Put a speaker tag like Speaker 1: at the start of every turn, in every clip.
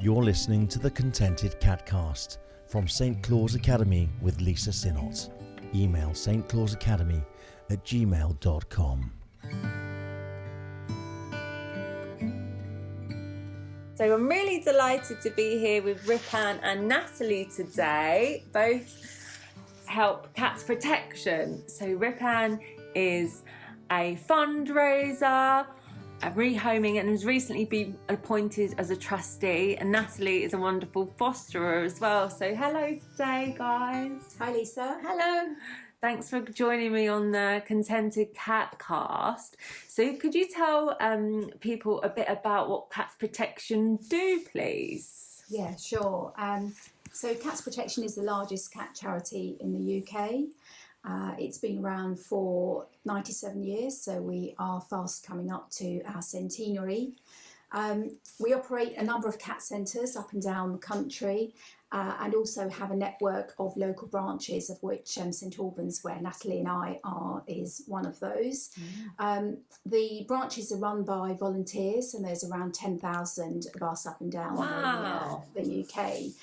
Speaker 1: You're listening to the Contented Catcast from St. Claus Academy with Lisa Sinnott. Email stclausacademy@gmail.com.
Speaker 2: So I'm really delighted to be here with Rippan and Natalie today. Both help cats protection. So Rippan is a fundraiser, a rehoming, and has recently been appointed as a trustee. And Natalie is a wonderful fosterer as well. So hello today, guys.
Speaker 3: Hi, Lisa.
Speaker 4: Hello.
Speaker 2: Thanks for joining me on the Contented Catcast. So could you tell people a bit about what Cats Protection do, please?
Speaker 3: Yeah, sure. So Cats Protection is the largest cat charity in the UK. It's been around for 97 years, so we are fast coming up to our centenary. We operate a number of cat centres up and down the country, and also have a network of local branches, of which St Albans, where Natalie and I are, is one of those. The branches are run by volunteers, and there's around 10,000 of us up and down the UK.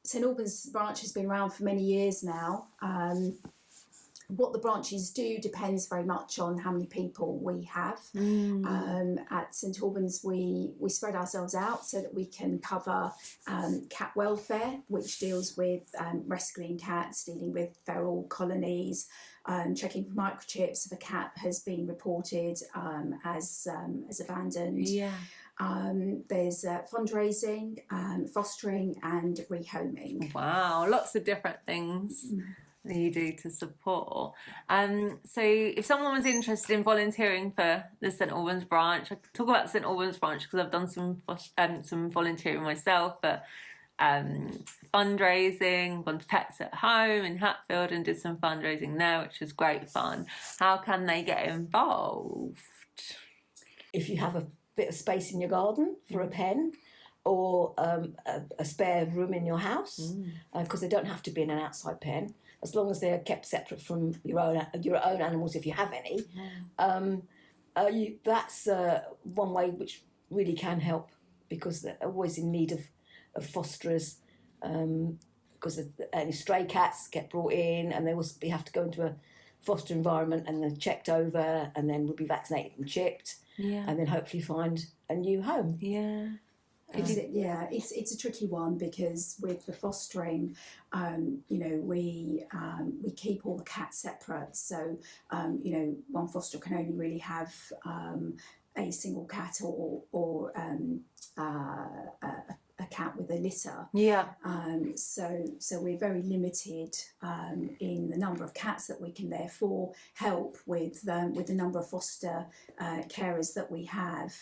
Speaker 3: St Albans branch has been around for many years now. What the branches do depends very much on how many people we have. At St Albans, we spread ourselves out so that we can cover cat welfare, which deals with rescuing cats, dealing with feral colonies, checking for microchips if a cat has been reported as abandoned. There's fundraising, fostering and rehoming.
Speaker 2: Wow, lots of different things that you do to support. So if someone was interested in volunteering for the St Albans branch, I could talk about the St Albans branch because I've done some volunteering myself, but fundraising, gone to Pets at Home in Hatfield and did some fundraising there, which was great fun. How can they get involved?
Speaker 4: If you have a bit of space in your garden for a pen, or a spare room in your house, because they don't have to be in an outside pen, as long as they're kept separate from your own animals, if you have any. That's one way which really can help, because they're always in need of fosterers, because any stray cats get brought in and they have to go into a foster environment and they're checked over and then will be vaccinated and chipped, and then hopefully find a new home.
Speaker 3: It's a tricky one, because with the fostering, we keep all the cats separate. So, one foster can only really have a single cat or a cat with a litter. So we're very limited in the number of cats that we can therefore help with the number of foster carers that we have.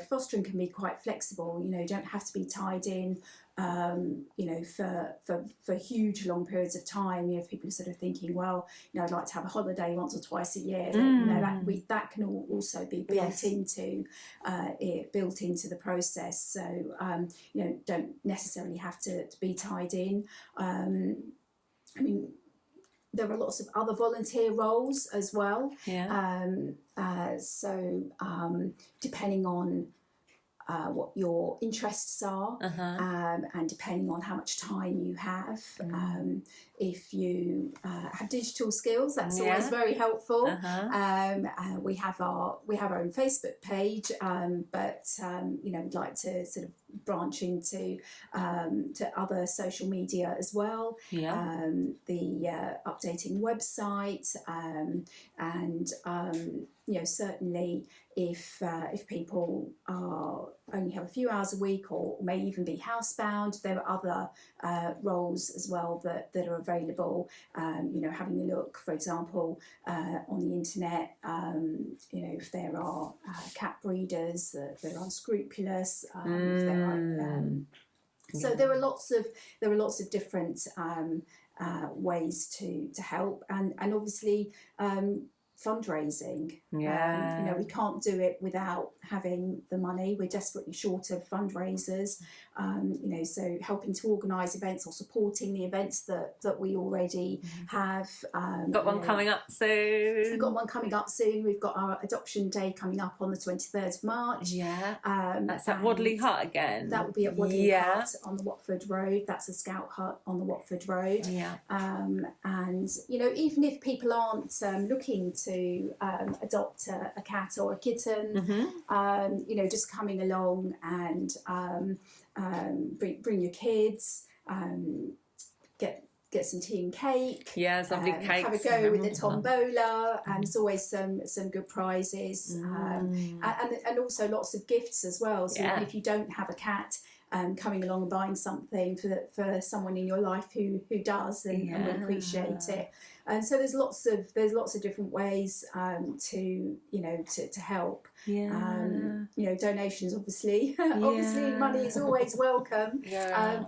Speaker 3: Fostering can be quite flexible. You don't have to be tied in for huge long periods of time. If people are sort of thinking, well, I'd like to have a holiday once or twice a year, that can also be built into the process. So don't necessarily have to be tied in. There are lots of other volunteer roles as well. Depending on what your interests are, and depending on how much time you have. If you have digital skills, that's always very helpful. We have our own Facebook page, but we'd like to sort of branch into to other social media as well. The updating website, and certainly if people only have a few hours a week or may even be housebound, there are other roles as well that are available. Having a look, for example, on the internet, if there are cat breeders that are unscrupulous, if there are, so there are lots of different ways to help, and obviously fundraising.
Speaker 2: Yeah.
Speaker 3: You know, we can't do it without having the money. We're desperately short of fundraisers. You know, so helping to organise events or supporting the events that we already have.
Speaker 2: Got one coming up soon.
Speaker 3: We've got one coming up soon. We've got our adoption day coming up on the 23rd of March.
Speaker 2: Yeah. That's at
Speaker 3: and
Speaker 2: Wadley Hut again.
Speaker 3: That will be at Wadley Hut on the Watford Road. That's a Scout hut on the Watford Road.
Speaker 2: Yeah.
Speaker 3: And, you know, even if people aren't looking to adopt a cat or a kitten, you know, just coming along and bring your kids, get some tea and cake.
Speaker 2: Yeah, it's lovely cakes.
Speaker 3: Have a go with the tombola, and there's always some good prizes, and also lots of gifts as well. So even if you don't have a cat, coming along and buying something for someone in your life who does and will appreciate it. And so there's lots of different ways to help.
Speaker 2: Yeah.
Speaker 3: You know, donations obviously money is always welcome.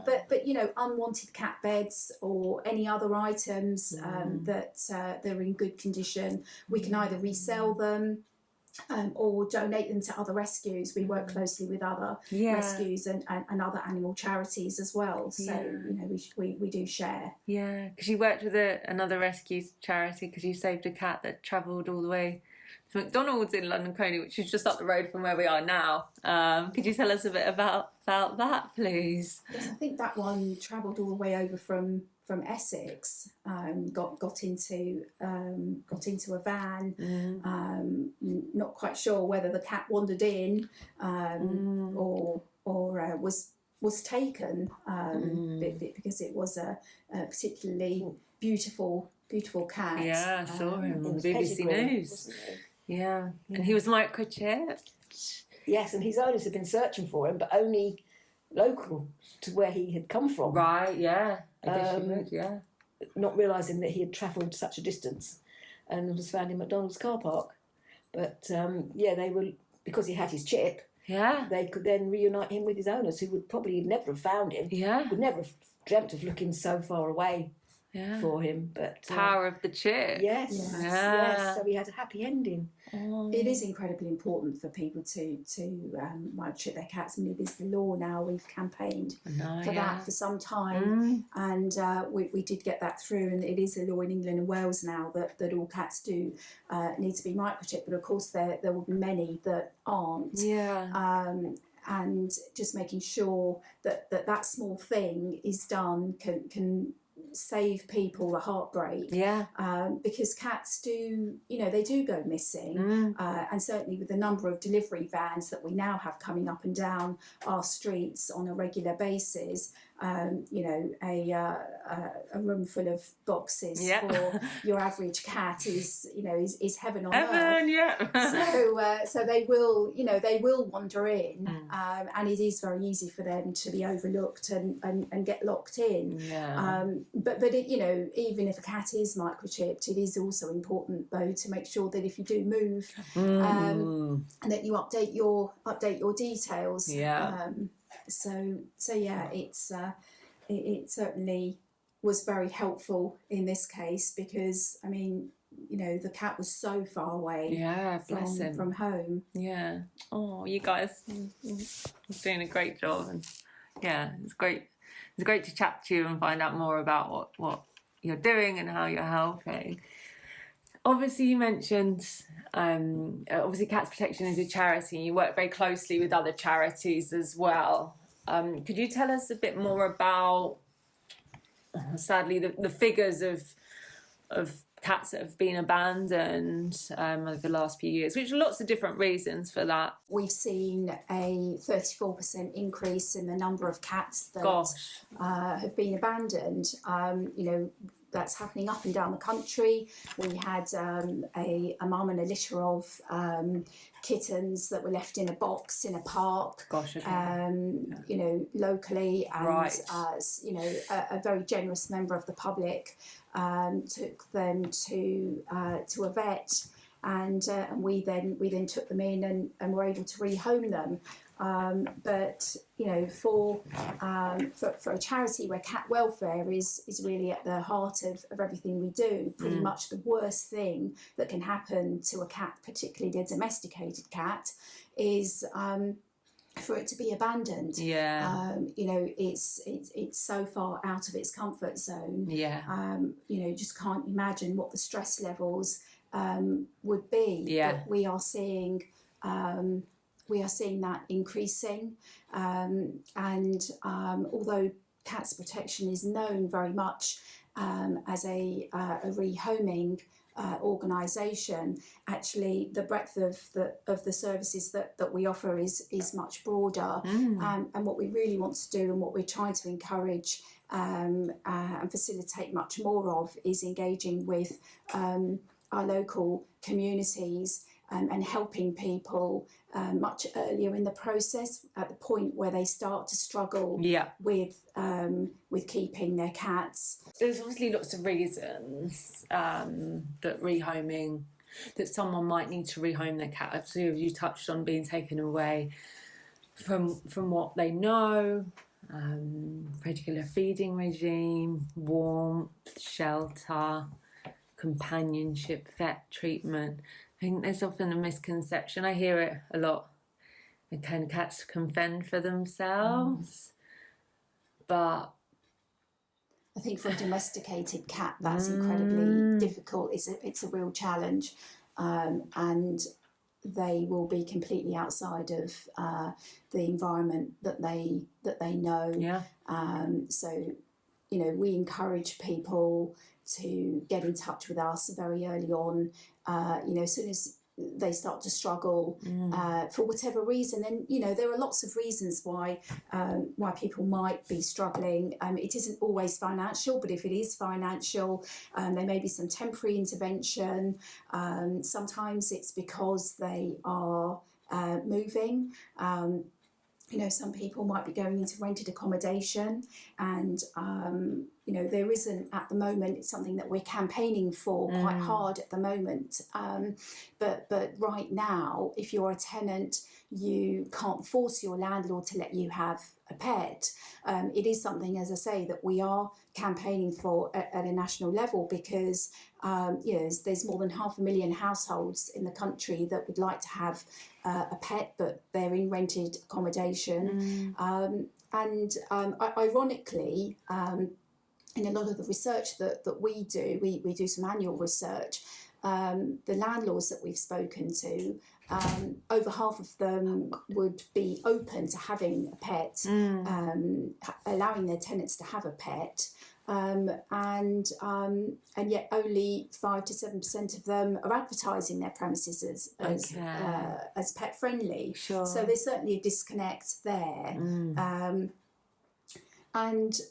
Speaker 3: But you know, unwanted cat beds or any other items that they're in good condition, we can either resell them or donate them to other rescues. We work closely with other rescues and other animal charities as well. So you know, we do share.
Speaker 2: Yeah, because you worked with another rescue charity because you saved a cat that travelled all the way to McDonald's in London Colney, which is just up the road from where we are now. Could you tell us a bit about that, please?
Speaker 3: Yes, I think that one travelled all the way over from Essex, got into a van. Not quite sure whether the cat wandered in or was taken because it was a particularly beautiful cat.
Speaker 2: Yeah, I saw him on the BBC News. Yeah, and he was microchipped.
Speaker 4: Yes, and his owners had been searching for him, but only local to where he had come from.
Speaker 2: Right, yeah. I guess you would, yeah.
Speaker 4: Not realising that he had travelled such a distance and was found in McDonald's car park. But they were, because he had his chip, they could then reunite him with his owners, who would probably never have found him.
Speaker 2: Yeah.
Speaker 4: Would never have dreamt of looking so far away for him. But
Speaker 2: power of the chip.
Speaker 4: Yes. So he had a happy ending.
Speaker 3: It is incredibly important for people to microchip their cats. I mean, it is the law now. We've campaigned for that for some time, and we did get that through, and it is a law in England and Wales now that all cats do need to be microchipped. But of course, there will be many that aren't. And just making sure that small thing is done can save people the heartbreak, because cats do, you know, they do go missing, and certainly with the number of delivery vans that we now have coming up and down our streets on a regular basis, you know, a room full of boxes for your average cat is heaven on earth. So they will, you know, they will wander in, and it is very easy for them to be overlooked and get locked in. But it, you know, even if a cat is microchipped, it is also important though to make sure that if you do move, and that you update your details. So yeah, it certainly was very helpful in this case, because I mean, you know, the cat was so far away from home. Yeah.
Speaker 2: Oh, you guys are doing a great job, and it's great. It's great to chat to you and find out more about what you're doing and how you're helping. Obviously, you mentioned obviously Cats Protection is a charity. You work very closely with other charities as well. Could you tell us a bit more about, sadly, the figures of cats that have been abandoned over the last few years, which are lots of different reasons for that?
Speaker 3: We've seen a 34% increase in the number of cats that have been abandoned. You know, that's happening up and down the country. We had a mum and a litter of kittens that were left in a box in a park, you know, locally, and you know, a very generous member of the public took them to a vet, and we then took them in and were able to rehome them. But you know, for a charity where cat welfare is really at the heart of everything we do, pretty much the worst thing that can happen to a cat, particularly a domesticated cat, is for it to be abandoned.
Speaker 2: Yeah.
Speaker 3: You know, it's so far out of its comfort zone.
Speaker 2: Yeah.
Speaker 3: You know, just can't imagine what the stress levels would be.
Speaker 2: Yeah.
Speaker 3: But we are seeing that increasing, and although Cats Protection is known very much as a rehoming organisation, actually the breadth of the services that we offer is much broader. And what we really want to do, and what we're trying to encourage and facilitate much more of, is engaging with our local communities and helping people much earlier in the process, at the point where they start to struggle with keeping their cats.
Speaker 2: There's obviously lots of reasons that rehoming, that someone might need to rehome their cat. Obviously, you touched on being taken away from what they know, regular feeding regime, warmth, shelter, companionship, vet treatment. I think there's often a misconception. I hear it a lot. And kind of cats can fend for themselves, but
Speaker 3: I think for a domesticated cat, that's incredibly difficult. It's a real challenge, and they will be completely outside of the environment that they know.
Speaker 2: Yeah.
Speaker 3: So, you know, we encourage people to get in touch with us very early on. You know, as soon as they start to struggle for whatever reason, and you know, there are lots of reasons why people might be struggling. It isn't always financial, but if it is financial, there may be some temporary intervention. Sometimes it's because they are moving. You know, some people might be going into rented accommodation, and you know, there isn't at the moment. It's something that we're campaigning for quite hard at the moment. But right now, if you're a tenant, you can't force your landlord to let you have a pet. It is something, as I say, that we are campaigning for at a national level, because you know, there's more than 500,000 households in the country that would like to have a pet, but they're in rented accommodation. And ironically, in a lot of the research that we do some annual research. The landlords that we've spoken to, over half of them would be open to having a pet, allowing their tenants to have a pet, and yet only 5 to 7% of them are advertising their premises as pet friendly.
Speaker 2: Sure.
Speaker 3: So there's certainly a disconnect there. And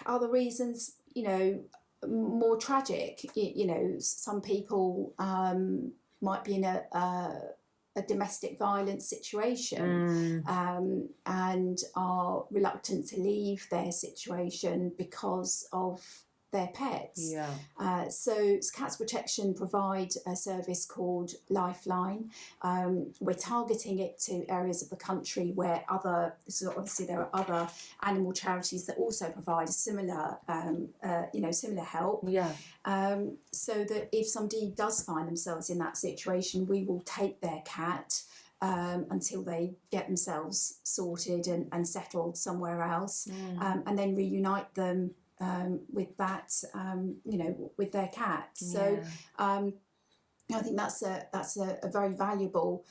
Speaker 3: other reasons, you know, more tragic. You know, some people might be in a domestic violence situation and are reluctant to leave their situation because of their pets. So Cats Protection provide a service called Lifeline. We're targeting it to areas of the country where obviously there are other animal charities that also provide similar similar help. So that if somebody does find themselves in that situation, we will take their cat until they get themselves sorted and settled somewhere else, and then reunite them with that, with their cat. So I think that's a very valuable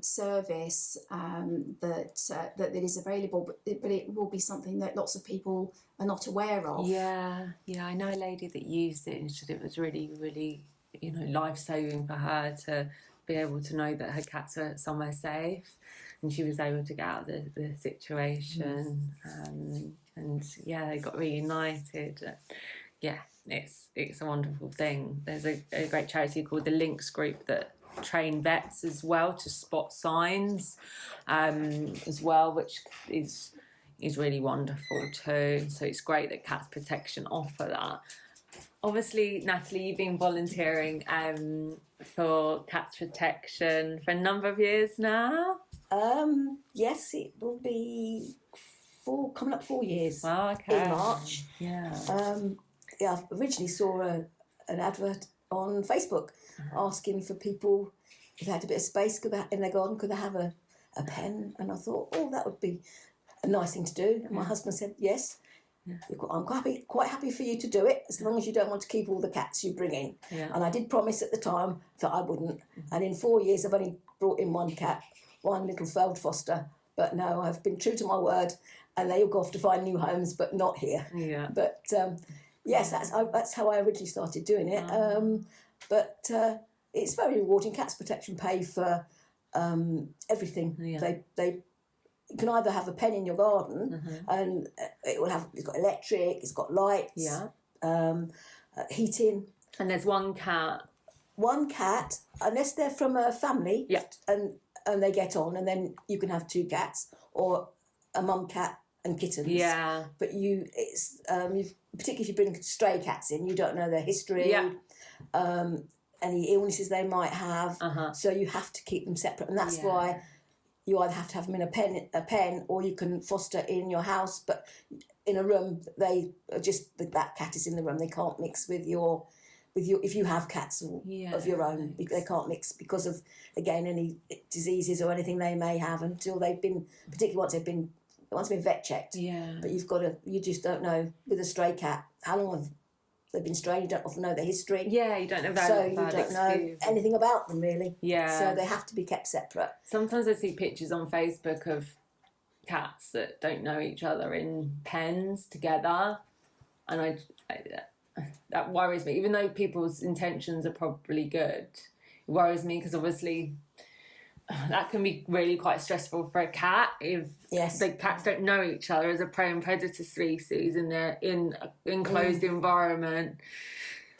Speaker 3: service that is available, but it will be something that lots of people are not aware of.
Speaker 2: I know a lady that used it, and she said it was really, really, you know, life-saving for her to be able to know that her cats are somewhere safe, and she was able to get out of the situation. And they got reunited. It's a wonderful thing. There's a great charity called the Links Group that train vets as well to spot signs as well, which is really wonderful too. So it's great that Cats Protection offer that. Obviously, Natalie, you've been volunteering for Cats Protection for a number of years now.
Speaker 4: Yes, it will be coming up 4 years
Speaker 2: Wow, okay.
Speaker 4: in March.
Speaker 2: Yeah.
Speaker 4: I originally saw an advert on Facebook asking for people if they had a bit of space in their garden, could they have a pen? And I thought, oh, that would be a nice thing to do. And my husband said, yes. Yeah. I'm quite happy for you to do it, as long as you don't want to keep all the cats you bring in. Yeah. And I did promise at the time that I wouldn't. And in 4 years, I've only brought in one cat, one little failed foster. But no, I've been true to my word, and they all go off to find new homes, but not here. Yeah. But yes, that's how I originally started doing it. But it's very rewarding. Cats Protection pay for everything. Yeah. You can either have a pen in your garden, and it's got electric, it's got lights, heating.
Speaker 2: And there's one cat.
Speaker 4: One cat, unless they're from a family, and they get on, and then you can have 2 cats or a mum cat and kittens. Yeah. But particularly if you bring stray cats in, you don't know their history, any illnesses they might have, so you have to keep them separate, and that's why you either have to have them in a pen, or you can foster in your house, but in a room they are just that cat is in the room. They can't mix with your if you have cats of your own. They can't mix because of, again, any diseases or anything they may have until they've been, particularly once they've been vet checked. Yeah. But you just don't know with a stray cat how long have they've been strayed. You don't often know their history. Yeah, you don't know so you don't know anything about them really. Yeah. So they have to be kept separate.
Speaker 2: Sometimes I see pictures on Facebook of cats that don't know each other in pens together, and that worries me. Even though people's intentions are probably good, it worries me because obviously that can be really quite stressful for a cat if the cats don't know each other as a prey and predator species, and they're in an enclosed environment.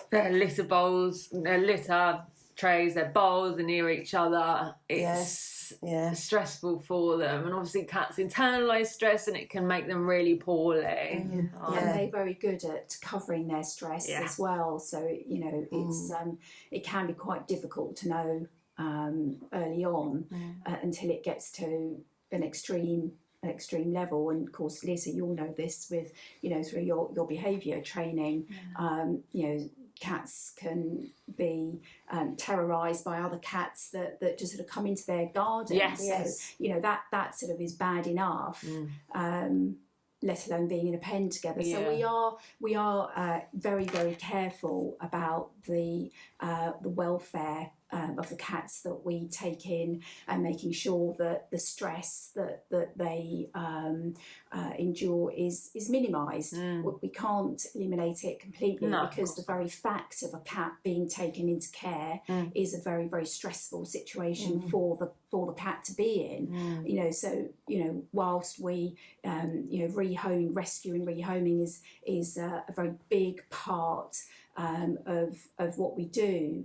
Speaker 2: Their litter bowls, their litter trays, their bowls are near each other. It's stressful for them, and obviously cats internalise stress, and it can make them really poorly.
Speaker 3: And they're very good at covering their stress as well. So it's it can be quite difficult to know early on until it gets to an extreme level. And of course, Lisa, you'll know this with through your behaviour training. Cats can be terrorised by other cats that just sort of come into their garden. Yes. So that sort of is bad enough. Let alone being in a pen together. So we are very, very careful about the welfare of the cats that we take in, and making sure that the stress that they endure is minimised. We can't eliminate it completely, because the very fact of a cat being taken into care is a very, very stressful situation for the cat to be in. So whilst we rehoming, rescuing, rehoming is a very big part of what we do.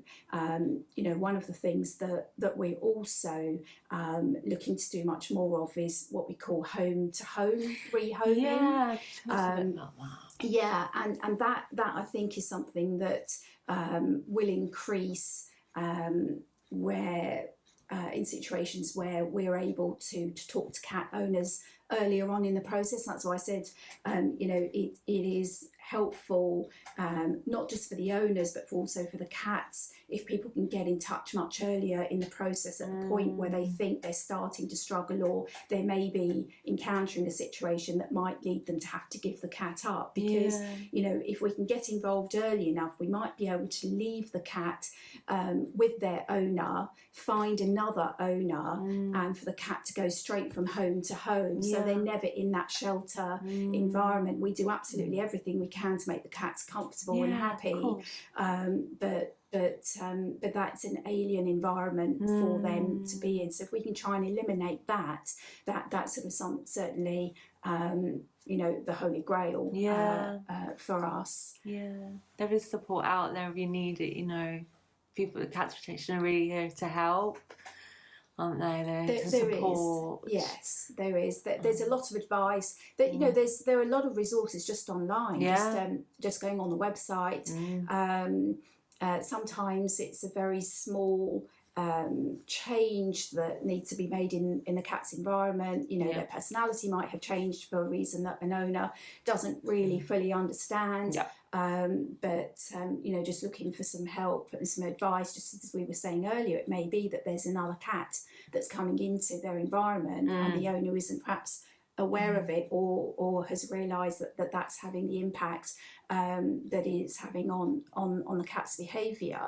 Speaker 3: One of the things that we're also looking to do much more of is what we call home-to-home rehoming. Yeah, tell us a bit about that. Yeah, and that I think is something that will increase where in situations where we're able to talk to cat owners earlier on in the process. That's why I said, it is helpful, not just for the owners, but also for the cats, if people can get in touch much earlier in the process, at the point where they think they're starting to struggle, or they may be encountering a situation that might lead them to have to give the cat up. Because, if we can get involved early enough, we might be able to leave the cat with their owner, find another owner, and for the cat to go straight from home to home. So they're never in that shelter environment. We do absolutely everything we can to make the cats comfortable and happy, but that's an alien environment for them to be in. So if we can try and eliminate that sort of certainly the Holy Grail for us. Yeah,
Speaker 2: there is support out there if you need it. People at Cats Protection are really here to help, aren't they? To support.
Speaker 3: Yes, there is. There's a lot of advice. There are a lot of resources just online. Just going on the website. Sometimes it's a very small change that needs to be made in the cat's environment. You know, their personality might have changed for a reason that an owner doesn't really fully understand.
Speaker 2: Yeah.
Speaker 3: But you know, just looking for some help and some advice, just as we were saying earlier, it may be that there's another cat that's coming into their environment and the owner isn't perhaps aware of it, or has realised that that's having the impact that it's having on the cat's behaviour.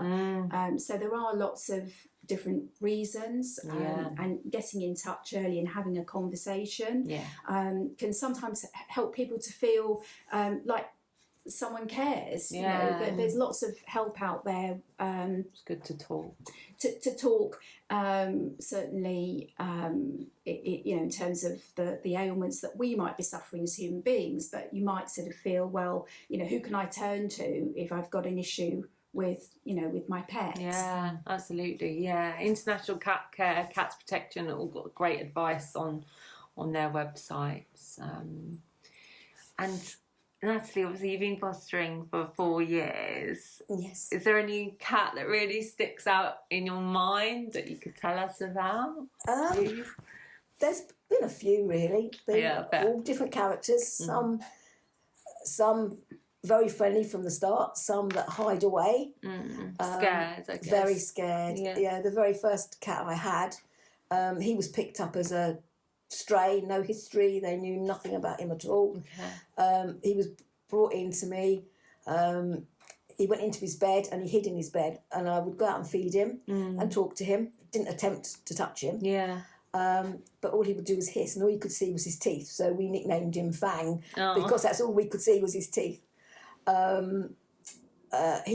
Speaker 3: So there are lots of different reasons, and getting in touch early and having a conversation can sometimes help people to feel like someone cares. You know, there's lots of help out there.
Speaker 2: It's good to talk.
Speaker 3: To talk, certainly, you know, in terms of the ailments that we might be suffering as human beings, but you might sort of feel, well, you know, who can I turn to if I've got an issue with, you know, with my pet?
Speaker 2: Yeah, absolutely. Yeah, International Cat Care, Cats Protection, all got great advice on their websites. And Natalie, obviously you've been fostering for 4 years.
Speaker 4: Yes.
Speaker 2: Is there any cat that really sticks out in your mind that you could tell us about?
Speaker 4: There's been a few, really. All different characters. Some very friendly from the start, some that hide away.
Speaker 2: Scared, I guess.
Speaker 4: Very scared. Yeah, the very first cat I had, he was picked up as a stray, no history, they knew nothing about him at all. He was brought in to me. He went into his bed and he hid in his bed, and I would go out and feed him and talk to him. Didn't attempt to touch him. But all he would do was hiss, and all you could see was his teeth, so we nicknamed him Fang because that's all we could see was his teeth. He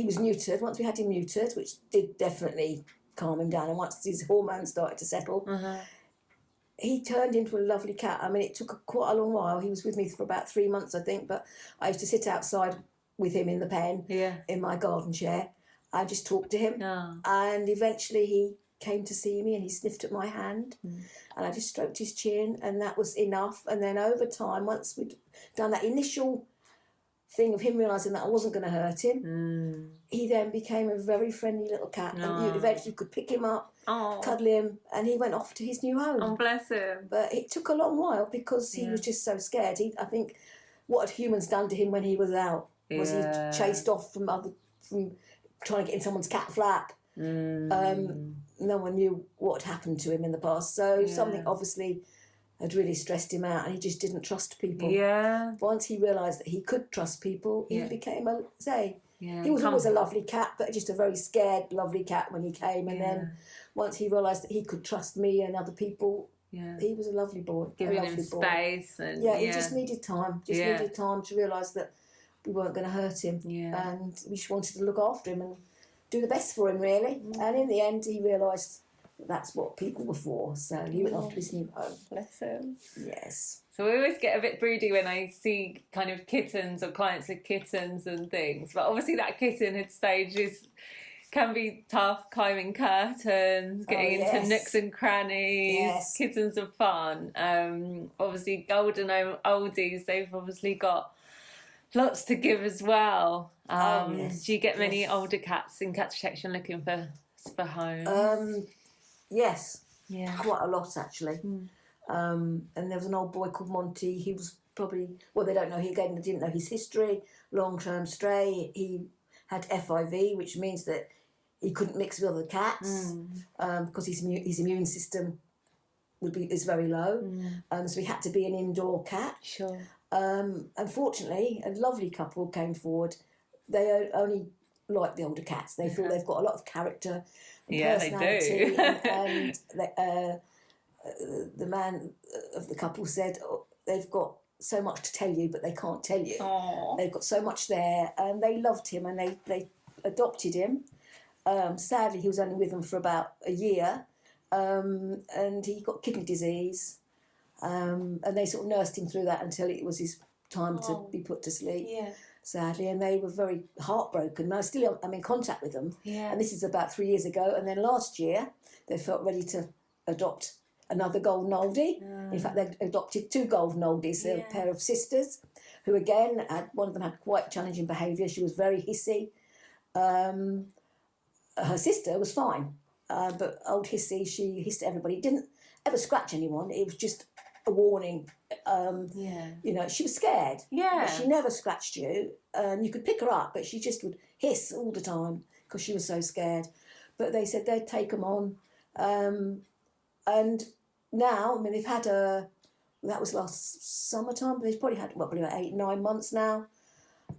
Speaker 4: was neutered. Once we had him neutered, which did definitely calm him down, and once his hormones started to settle, he turned into a lovely cat. I mean, it took quite a long while. He was with me for about 3 months, I think, but I used to sit outside with him in the pen, in my garden chair. I just talked to him, and eventually he came to see me and he sniffed at my hand, and I just stroked his chin, and that was enough. And then over time, once we'd done that initial thing of him realising that I wasn't going to hurt him, he then became a very friendly little cat, and you eventually could pick him up, cuddle him, and he went off to his new home.
Speaker 2: Oh, bless him.
Speaker 4: But it took a long while because he was just so scared. I think what had humans done to him when he was out was he chased off from trying to get in someone's cat flap. No one knew what had happened to him in the past, so something obviously had really stressed him out, and he just didn't trust people. Once he realised that he could trust people, he became he was always a lovely cat, but just a very scared lovely cat when he came. And then once he realised that he could trust me and other people, he was a lovely boy.
Speaker 2: Giving him space. And
Speaker 4: he just needed time. Needed time to realise that we weren't going to hurt him, and we just wanted to look after him and do the best for him, really. And in the end, he realised that's what people were for, so he went off to his new home.
Speaker 2: Bless him.
Speaker 4: Yes.
Speaker 2: So I always get a bit broody when I see kind of kittens or clients with kittens and things, but obviously that kittenhood stage can be tough, climbing curtains, getting into nooks and crannies. Kittens are fun. Obviously golden oldies, they've obviously got lots to give as well. Do you get many older cats in Cats Protection looking for homes?
Speaker 4: Yes, quite a lot actually. And there was an old boy called Monty. He was probably, well, they didn't know his history. Long-term stray. He had FIV, which means that he couldn't mix with other cats because his immune system is very low. So he had to be an indoor cat.
Speaker 2: Sure.
Speaker 4: Unfortunately, a lovely couple came forward. They only like the older cats. They feel they've got a lot of character. Personality.
Speaker 2: They do.
Speaker 4: And the man of the couple said they've got so much to tell you, but they can't tell you. They've got so much there, and they loved him, and they adopted him. Sadly, he was only with them for about a year, and he got kidney disease, and they sort of nursed him through that until it was his time to be put to sleep. Sadly, and they were very heartbroken. I'm in contact with them, and this is about 3 years ago. And then last year, they felt ready to adopt another golden oldie. In fact, they adopted 2 golden oldies, a pair of sisters, who again, one of them had quite challenging behaviour. She was very hissy. Her sister was fine. but old Hissy, she hissed at everybody. Didn't ever scratch anyone. It was just a warning. You know, she was scared.
Speaker 2: Yeah.
Speaker 4: But she never scratched you. You could pick her up, but she just would hiss all the time because she was so scared. But they said they'd take them on. And now, I mean, they've had that was last summertime, but they've probably had, probably about 8-9 months now.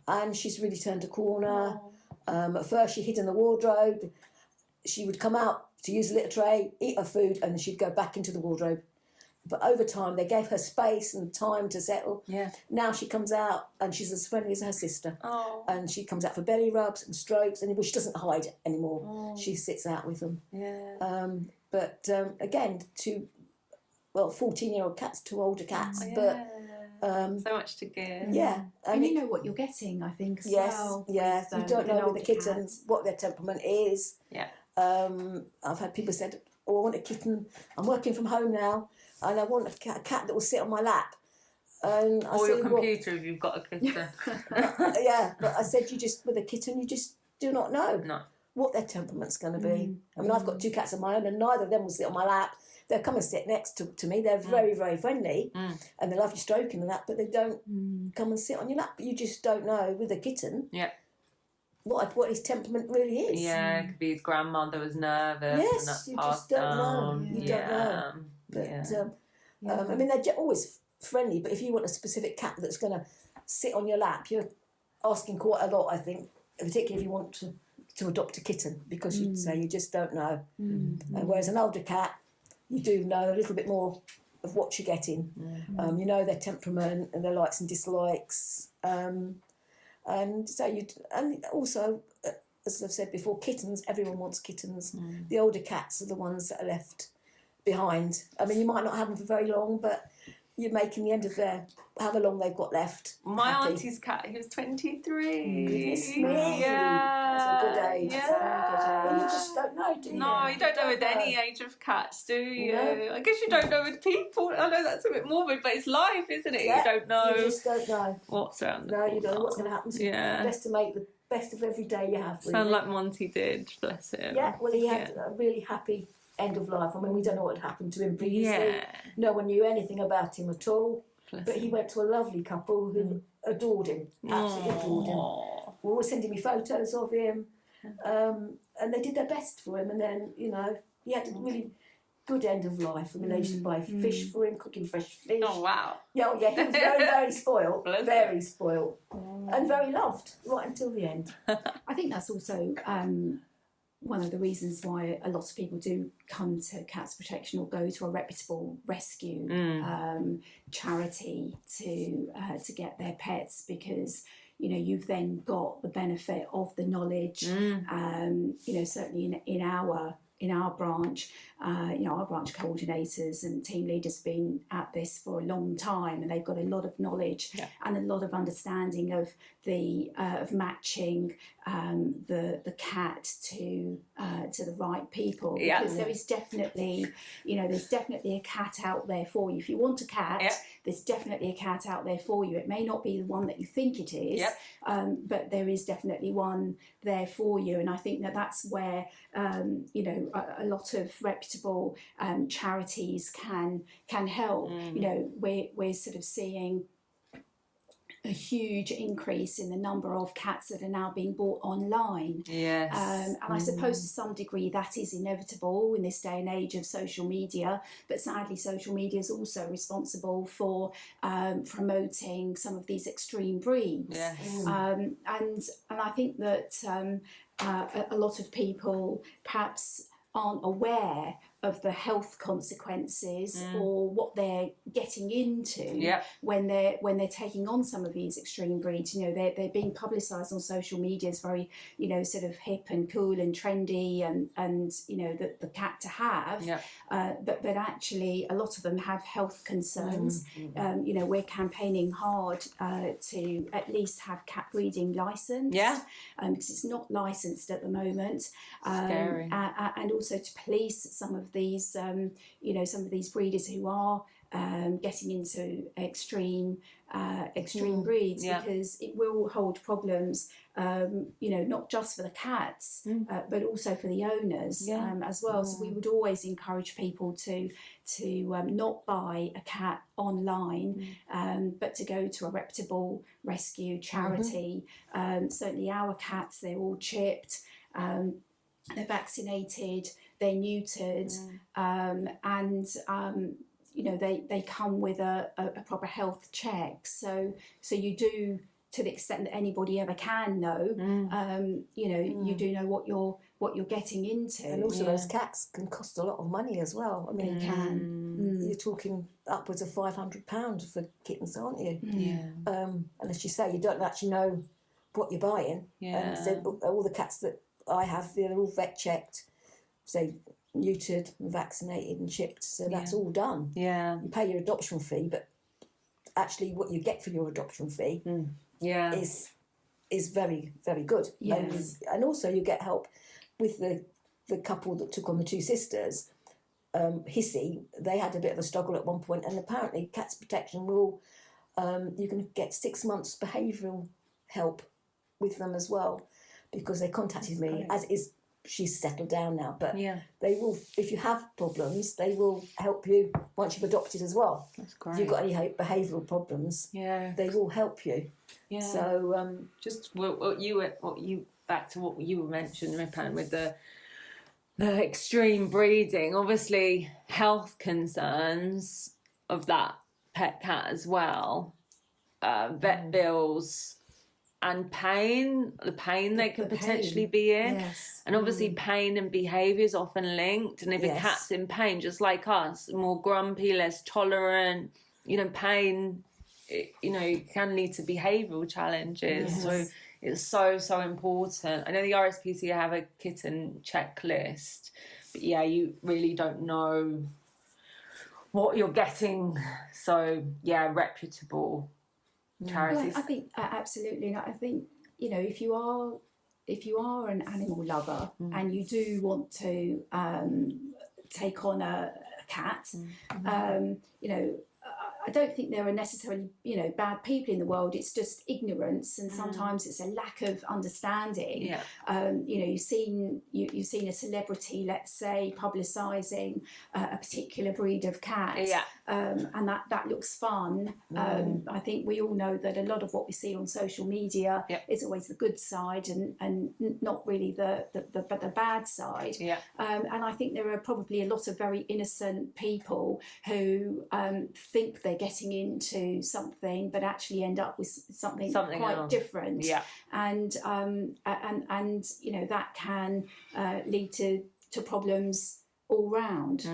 Speaker 4: And she's really turned a corner. At first, she hid in the wardrobe. She would come out to use the litter tray, eat her food, and then she'd go back into the wardrobe. But over time, they gave her space and time to settle.
Speaker 2: Yeah.
Speaker 4: Now she comes out and she's as friendly as her sister.
Speaker 2: Oh.
Speaker 4: And she comes out for belly rubs and strokes, and she doesn't hide anymore. She sits out with them.
Speaker 2: Yeah.
Speaker 4: But again, 14-year-old cats, 2 older cats.
Speaker 2: Yeah.
Speaker 4: But
Speaker 2: so much to give.
Speaker 4: yeah.
Speaker 3: And you know what you're getting, I think, as well.
Speaker 4: Yeah.
Speaker 3: With,
Speaker 4: You don't
Speaker 3: with an
Speaker 4: know with the
Speaker 3: older
Speaker 4: kittens what their temperament is.
Speaker 2: Yeah.
Speaker 4: I've had people said, "Oh, I want a kitten. I'm working from home now, and I want a cat that will sit on my lap." And I
Speaker 2: Or
Speaker 4: said,
Speaker 2: your computer if you've got a kitten.
Speaker 4: yeah, but I said, with a kitten, you just do not know
Speaker 2: No.
Speaker 4: what their temperament's going to be. I mean, I've got 2 cats of my own, and neither of them will sit on my lap. They'll come and sit next to me. They're very, very friendly, and they love you stroking and that, but they don't come and sit on your lap. But you just don't know with a kitten.
Speaker 2: Yeah.
Speaker 4: What his temperament really is.
Speaker 2: Yeah, it could be his grandmother was nervous.
Speaker 4: Yes,
Speaker 2: and that's
Speaker 4: you
Speaker 2: passed
Speaker 4: just don't
Speaker 2: down.
Speaker 4: know. You don't know. But, I mean, they're always friendly, but if you want a specific cat that's going to sit on your lap, you're asking quite a lot, I think, particularly if you want to adopt a kitten, because you'd say you just don't know. And whereas an older cat, you do know a little bit more of what you're getting. You know their temperament and their likes and dislikes. And so and also, as I've said before, kittens, everyone wants kittens. The older cats are the ones that are left behind. I mean, you might not have them for very long, but you're making the end of however long they've got left.
Speaker 2: My
Speaker 4: happy.
Speaker 2: auntie's cat, he was 23.
Speaker 4: Goodness me.
Speaker 2: Yeah.
Speaker 4: That's a good age.
Speaker 2: Yeah.
Speaker 4: Well, you just don't know, do you?
Speaker 2: No, you don't know with any age of cats, do you?
Speaker 4: No.
Speaker 2: I guess you don't know with people. I know that's a bit morbid, but it's life, isn't it?
Speaker 4: Yeah,
Speaker 2: You don't know
Speaker 4: You just don't know.
Speaker 2: what's around the
Speaker 4: No, you don't know
Speaker 2: corner.
Speaker 4: what's going to happen. So
Speaker 2: Yeah.
Speaker 4: Best to make the best of every day you have. Really.
Speaker 2: Sound like Monty did, bless him.
Speaker 4: Yeah, well, he had a really happy end of life. I mean, we don't know what had happened to him previously.
Speaker 2: Yeah.
Speaker 4: No one knew anything about him at all.
Speaker 2: Bless
Speaker 4: But he
Speaker 2: him.
Speaker 4: went to a lovely couple who adored him, absolutely adored him.
Speaker 2: Aw.
Speaker 4: Were always sending me photos of him, and they did their best for him. And then, you know, he had a really good end of life. I mean, they used to buy fish for him, cooking fresh fish.
Speaker 2: Oh, wow.
Speaker 4: Yeah, he was very, very spoiled,
Speaker 2: Bless him.
Speaker 4: very spoiled, and very loved right until the end.
Speaker 3: I think that's also one of the reasons why a lot of people do come to Cats Protection or go to a reputable rescue charity to get their pets, because you know you've then got the benefit of the knowledge. You know, certainly in our branch, you know, our branch coordinators and team leaders have been at this for a long time, and they've got a lot of knowledge and a lot of understanding of the of matching the cat to the right people. Because there is definitely, you know, there's definitely a cat out there for you. If you want a cat, there's definitely a cat out there for you. It may not be the one that you think it is, but there is definitely one there for you. And I think that's where you know, a lot of reputable charities can help. You know, we're sort of seeing a huge increase in the number of cats that are now being bought online.
Speaker 2: Yes.
Speaker 3: And I suppose to some degree that is inevitable in this day and age of social media, but sadly social media is also responsible for promoting some of these extreme breeds.
Speaker 2: Yes.
Speaker 3: And I think that a lot of people perhaps aren't aware of the health consequences or what they're getting into when they're taking on some of these extreme breeds. You know, they're being publicised on social media as very, you know, sort of hip and cool and trendy and you know, the cat to have. But actually a lot of them have health concerns. You know, we're campaigning hard to at least have cat breeding licensed. Because it's not licensed at the moment.
Speaker 2: Scary.
Speaker 3: And also to police some of these, some of these breeders who are getting into extreme breeds, because it will hold problems, not just for the cats, but also for the owners as well. So we would always encourage people to not buy a cat online, but to go to a reputable rescue charity. Certainly our cats, they're all chipped, they're vaccinated, they're neutered, and they come with a proper health check. So you do, to the extent that anybody ever can know, you do know what you're getting into.
Speaker 4: And also those cats can cost a lot of money as well. I mean,
Speaker 3: they can.
Speaker 4: You're talking upwards of £500 for kittens, aren't you?
Speaker 2: Yeah.
Speaker 4: And as you say, you don't actually know what you're buying.
Speaker 2: Yeah.
Speaker 4: So all the cats that I have, they're all vet checked, so neutered and vaccinated and chipped, so that's all done.
Speaker 2: Yeah.
Speaker 4: You pay your adoption fee, but actually what you get for your adoption fee is very, very good.
Speaker 3: Yes.
Speaker 4: And also you get help with the couple that took on the two sisters, Hissy. They had a bit of a struggle at one point, and apparently Cats Protection will, you can get 6 months behavioural help with them as well, because they contacted me, as is, she's settled down now, but they will, if you have problems, they will help you once you've adopted as well.
Speaker 2: That's great.
Speaker 4: If you've got any behavioural problems, they will help you.
Speaker 2: Yeah.
Speaker 4: So
Speaker 2: just what you back to what you mentioned, Rippan, with the extreme breeding. Obviously, health concerns of that pet cat as well, vet bills. And the pain they could potentially be in.
Speaker 3: Yes.
Speaker 2: And obviously pain and behaviour is often linked. And if a cat's in pain, just like us, more grumpy, less tolerant, pain, can lead to behavioural challenges.
Speaker 3: Yes.
Speaker 2: So it's so, so important. I know the RSPCA have a kitten checklist, but you really don't know what you're getting. So, reputable charities.
Speaker 3: Well, I think absolutely. And I think if you are an animal lover and you do want to take on a cat, I don't think there are necessarily bad people in the world. It's just ignorance, and sometimes it's a lack of understanding. You've seen a celebrity, let's say, publicising a particular breed of cat, and that looks fun. I think we all know that a lot of what we see on social media is always the good side and not really the bad side. And I think there are probably a lot of very innocent people who think they're getting into something, but actually end up with something quite else. Different. And that can lead to problems all round.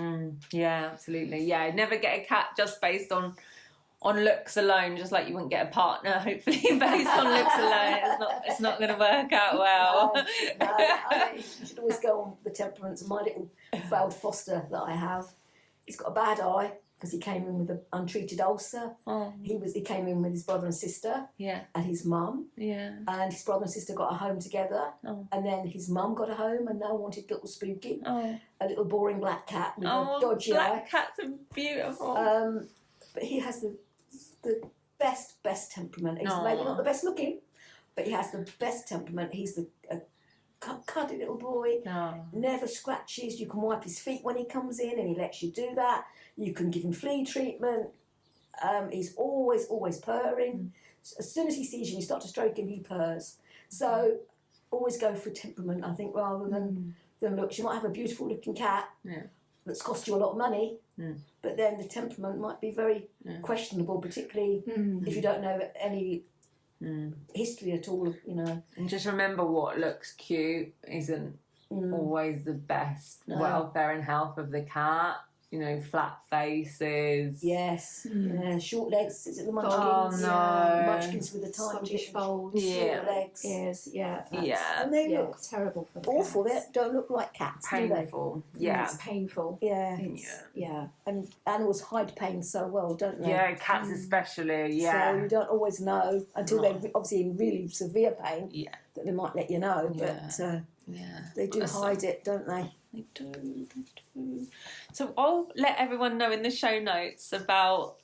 Speaker 2: Absolutely. Never get a cat just based on looks alone, just like you wouldn't get a partner, hopefully, based on looks alone. It's not going to work out well.
Speaker 4: No, you should always go on the temperaments. My little failed foster that I have, he's got a bad eye because he came in with an untreated ulcer. He came in with his brother and sister and his mum. And his brother and sister got a home together. And then his mum got a home, and no one wanted little Spooky, a little boring black cat with a dodgy eye.
Speaker 2: Black cats are beautiful.
Speaker 4: But he has the best temperament. He's maybe not the best looking, but he has the best temperament. He's a cuddly little boy, never scratches. You can wipe his feet when he comes in, and he lets you do that. You can give him flea treatment. He's always purring. As soon as he sees you, you start to stroke him, he purrs. So always go for temperament, I think, rather than looks. You might have a beautiful looking cat that's cost you a lot of money, but then the temperament might be very questionable, particularly if you don't know any history at all,
Speaker 2: And just remember, what looks cute isn't always the best welfare and health of the cat. Flat faces.
Speaker 4: Yes. Short legs. Is it the munchkins?
Speaker 2: Oh no.
Speaker 4: Munchkins with the tiny
Speaker 3: folds.
Speaker 4: Short legs.
Speaker 3: Yes.
Speaker 4: And they look
Speaker 3: terrible for the
Speaker 4: awful.
Speaker 3: cats.
Speaker 4: They don't look like cats.
Speaker 2: Painful.
Speaker 4: Do they?
Speaker 3: It's painful.
Speaker 4: And animals hide pain so well, don't they?
Speaker 2: Yeah, cats especially.
Speaker 4: So you don't always know until they're obviously in really severe pain. That they might let you know, but they do hide it, don't they?
Speaker 2: They do. So I'll let everyone know in the show notes about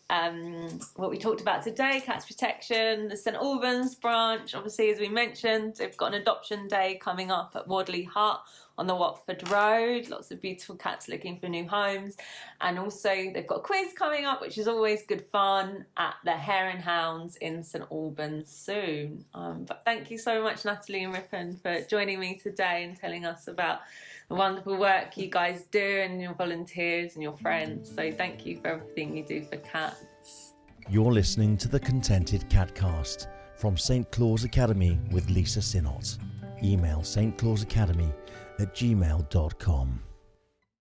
Speaker 2: what we talked about today, Cats Protection, the St Albans branch. Obviously, as we mentioned, they've got an adoption day coming up at Wadley Hut on the Watford Road. Lots of beautiful cats looking for new homes. And also they've got a quiz coming up, which is always good fun, at the Hare and Hounds in St Albans soon. But thank you so much, Natalie and Rippan, for joining me today and telling us about the wonderful work you guys do and your volunteers and your friends. So thank you for everything you do for cats.
Speaker 1: You're listening to the Contented Catcast from St Claus Academy with Lisa Sinnott. Email stclausacademy@gmail.com.